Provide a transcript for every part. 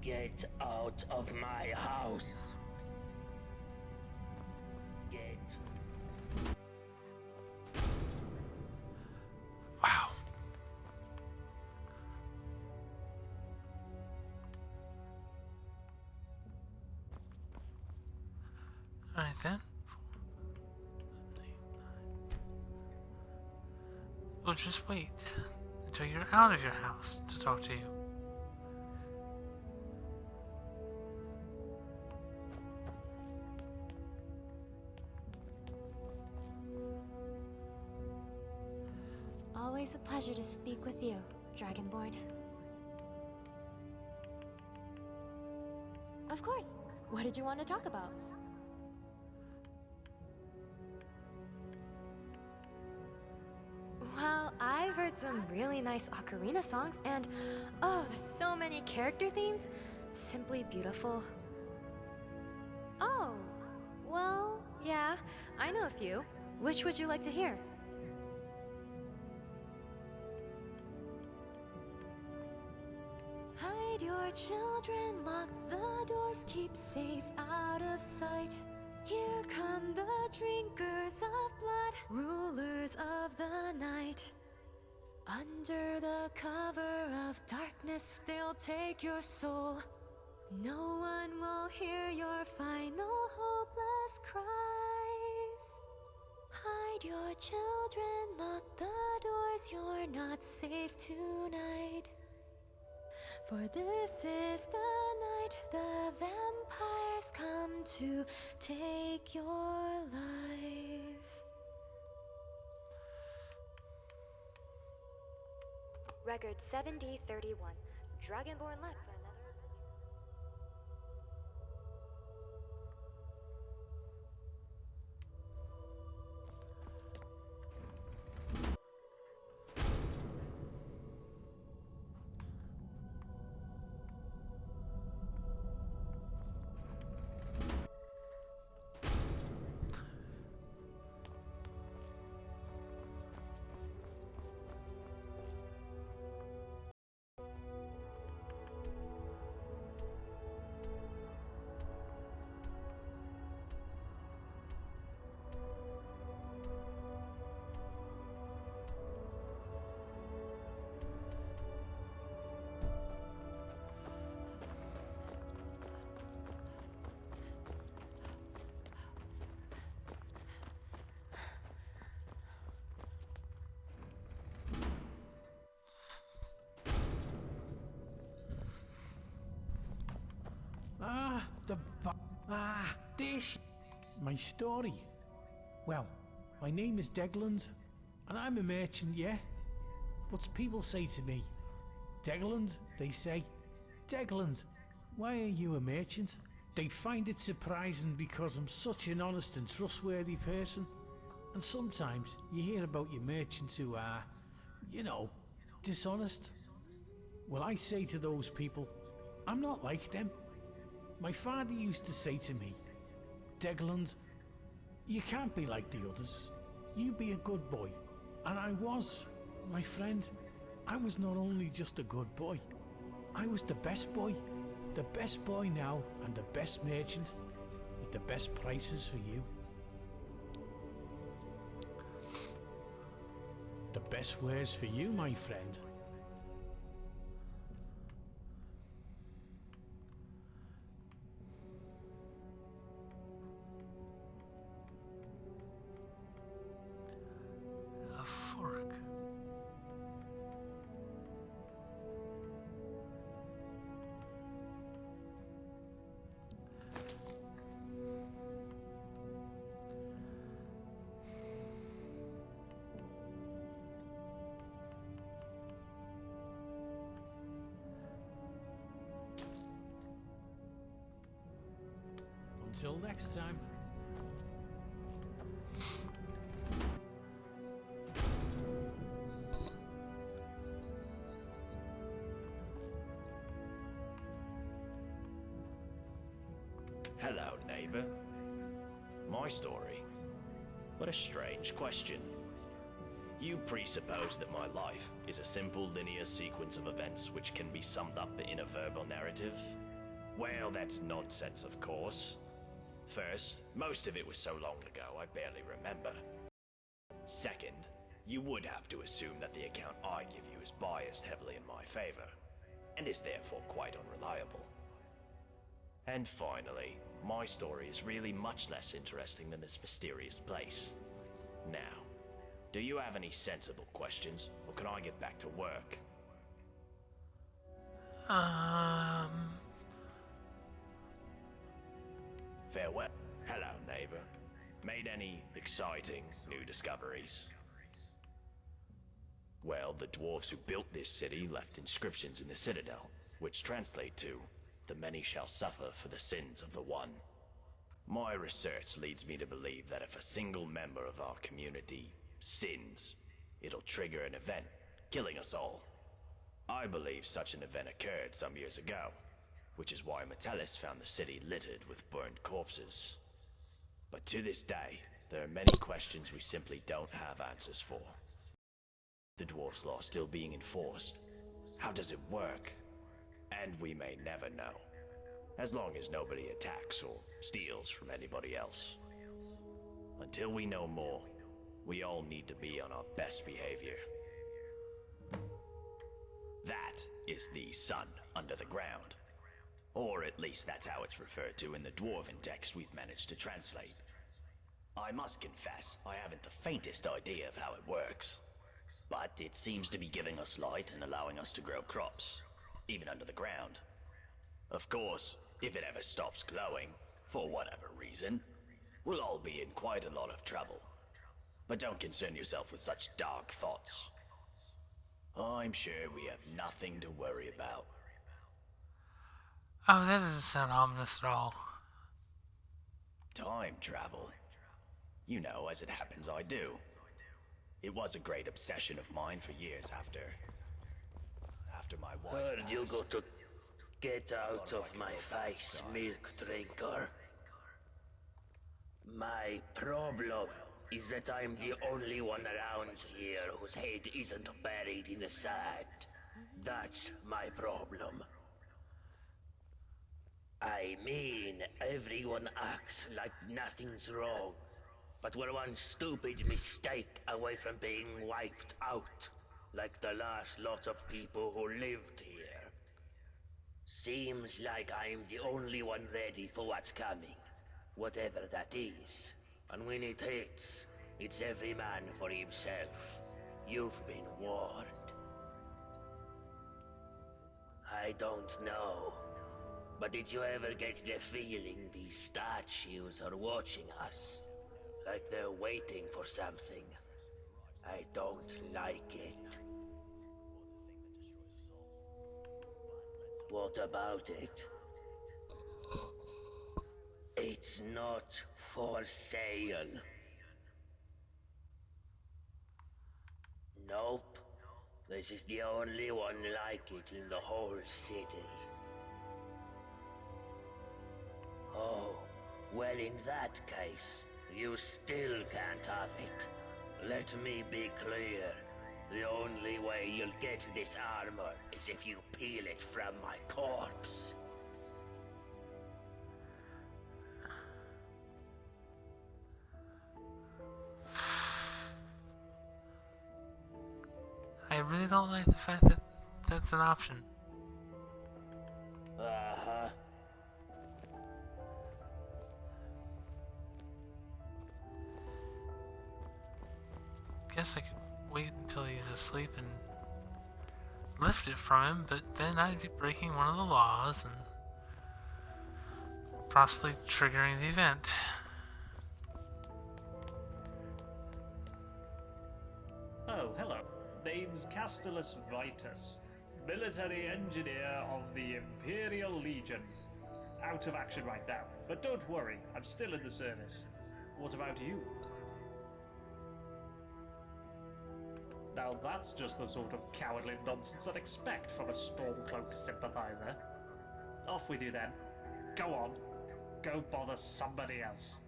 Get out of my house. Get. Wow. Alright then. We'll just wait until you're out of your house to talk to you. Always a pleasure to speak with you, Dragonborn. Of course. What did you want to talk about? Well, I've heard some really nice ocarina songs, and oh, there's so many character themes. Simply beautiful. Oh, well, yeah, I know a few. Which would you like to hear? Hide your children, lock the doors, keep safe out of sight. Here come the drinkers of blood, rulers of the night. Under the cover of darkness, they'll take your soul. No one will hear your final hopeless cries. Hide your children, lock the doors, you're not safe tonight. For this is the night the vampires come to take your life. Record 7D31. Dragonborn left for another adventure. This. My story. Well, my name is Degland, and I'm a merchant, yeah? But people say to me, Degland, they say, Degland, why are you a merchant? They find it surprising because I'm such an honest and trustworthy person. And sometimes you hear about your merchants who are, you know, dishonest. Well, I say to those people, I'm not like them. My father used to say to me, Degland, you can't be like the others. You be a good boy. And I was, my friend. I was not only just a good boy, I was the best boy. The best boy now and the best merchant with the best prices for you. The best wares for you, my friend. A fork. Until next time. Hello, neighbor. My story? What a strange question. You presuppose that my life is a simple linear sequence of events which can be summed up in a verbal narrative? Well, that's nonsense, of course. First, most of it was so long ago I barely remember. Second, you would have to assume that the account I give you is biased heavily in my favor, and is therefore quite unreliable. And finally, my story is really much less interesting than this mysterious place. Now, do you have any sensible questions, or can I get back to work? Farewell. Hello, neighbor. Made any exciting new discoveries? Well, the dwarves who built this city left inscriptions in the citadel, which translate to, "The many shall suffer for the sins of the one." My research leads me to believe that if a single member of our community sins, it'll trigger an event, killing us all. I believe such an event occurred some years ago, which is why Metellus found the city littered with burned corpses. But to this day, there are many questions we simply don't have answers for. The dwarf's law still being enforced. How does it work? And we may never know, as long as nobody attacks or steals from anybody else. Until we know more, we all need to be on our best behavior. That is the sun under the ground. Or at least that's how it's referred to in the dwarven text we've managed to translate. I must confess, I haven't the faintest idea of how it works. But it seems to be giving us light and allowing us to grow crops, even under the ground. Of course, if it ever stops glowing, for whatever reason, we'll all be in quite a lot of trouble. But don't concern yourself with such dark thoughts. I'm sure we have nothing to worry about. Oh, that doesn't sound ominous at all. Time travel. You know, as it happens, I do. It was a great obsession of mine for years after my wife Heard passed. you got to get out of my face, milk drinker. My problem is that I'm the only one around here whose head isn't buried in the sand. That's my problem. I mean, everyone acts like nothing's wrong, but we're one stupid mistake away from being wiped out, like the last lot of people who lived here. Seems like I'm the only one ready for what's coming, whatever that is. And when it hits, it's every man for himself. You've been warned. I don't know, but did you ever get the feeling these statues are watching us? Like they're waiting for something. I don't like it. What about it? It's not for sale. Nope. This is the only one like it in the whole city. Oh, well in that case, you still can't have it. Let me be clear. The only way you'll get this armor is if you peel it from my corpse. I really don't like the fact that that's an option. Uh-huh. Guess I could wait until he's asleep and lift it from him, but then I'd be breaking one of the laws and possibly triggering the event. Oh, hello. Name's Castellus Vitus, military engineer of the Imperial Legion. Out of action right now, but don't worry, I'm still in the service. What about you? Now that's just the sort of cowardly nonsense I'd expect from a Stormcloak sympathizer. Off with you then. Go on. Go bother somebody else.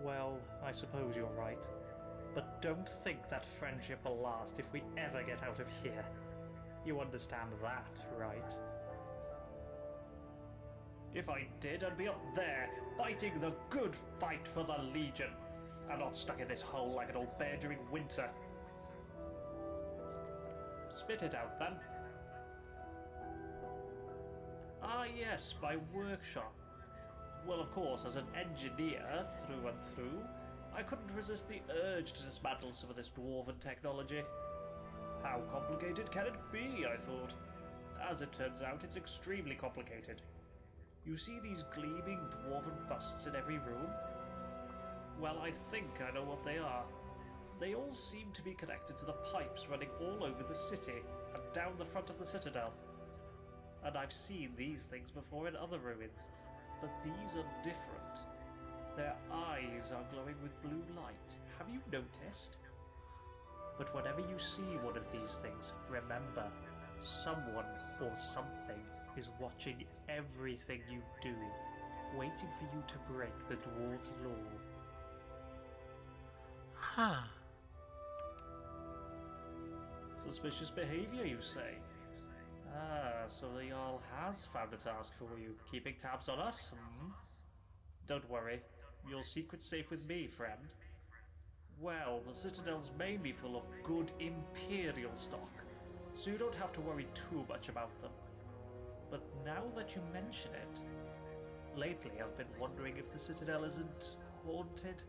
Well, I suppose you're right. But don't think that friendship will last if we ever get out of here. You understand that, right? If I did, I'd be up there, fighting the good fight for the Legion, and not stuck in this hole like an old bear during winter. Spit it out, then. Ah, yes, my workshop. Well, of course, as an engineer through and through, I couldn't resist the urge to dismantle some of this dwarven technology. How complicated can it be, I thought. As it turns out, it's extremely complicated. You see these gleaming dwarven busts in every room? Well, I think I know what they are. They all seem to be connected to the pipes running all over the city and down the front of the citadel. And I've seen these things before in other ruins, but these are different. Their eyes are glowing with blue light. Have you noticed? But whenever you see one of these things, remember, someone or something is watching everything you do, waiting for you to break the dwarves' law. Huh. Suspicious behavior, you say? Ah, so the Jarl has found a task for you, keeping tabs on us, hmm? Don't worry, your secret's safe with me, friend. Well, the Citadel's mainly full of good Imperial stock, so you don't have to worry too much about them. But now that you mention it, lately I've been wondering if the Citadel isn't haunted.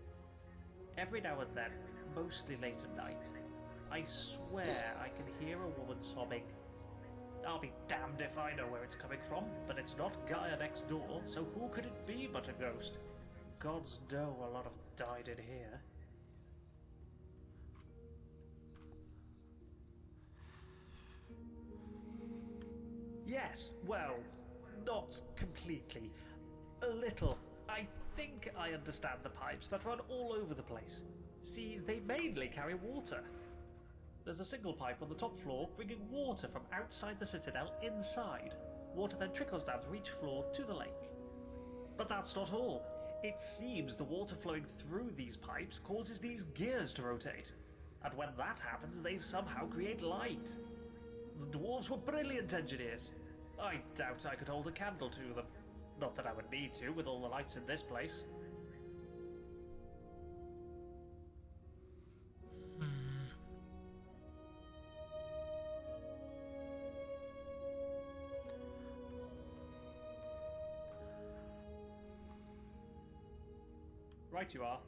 Every now and then, mostly late at night, I swear I can hear a woman sobbing. I'll be damned if I know where it's coming from, but it's not Gaia next door, so who could it be but a ghost? Gods know a lot have died in here. Yes, well, not completely. A little. I think I understand the pipes that run all over the place. See, they mainly carry water. There's a single pipe on the top floor bringing water from outside the citadel inside. Water then trickles down through each floor to the lake. But that's not all. It seems the water flowing through these pipes causes these gears to rotate. And when that happens, they somehow create light. The dwarves were brilliant engineers. I doubt I could hold a candle to them. Not that I would need to, with all the lights in this place. Right you are.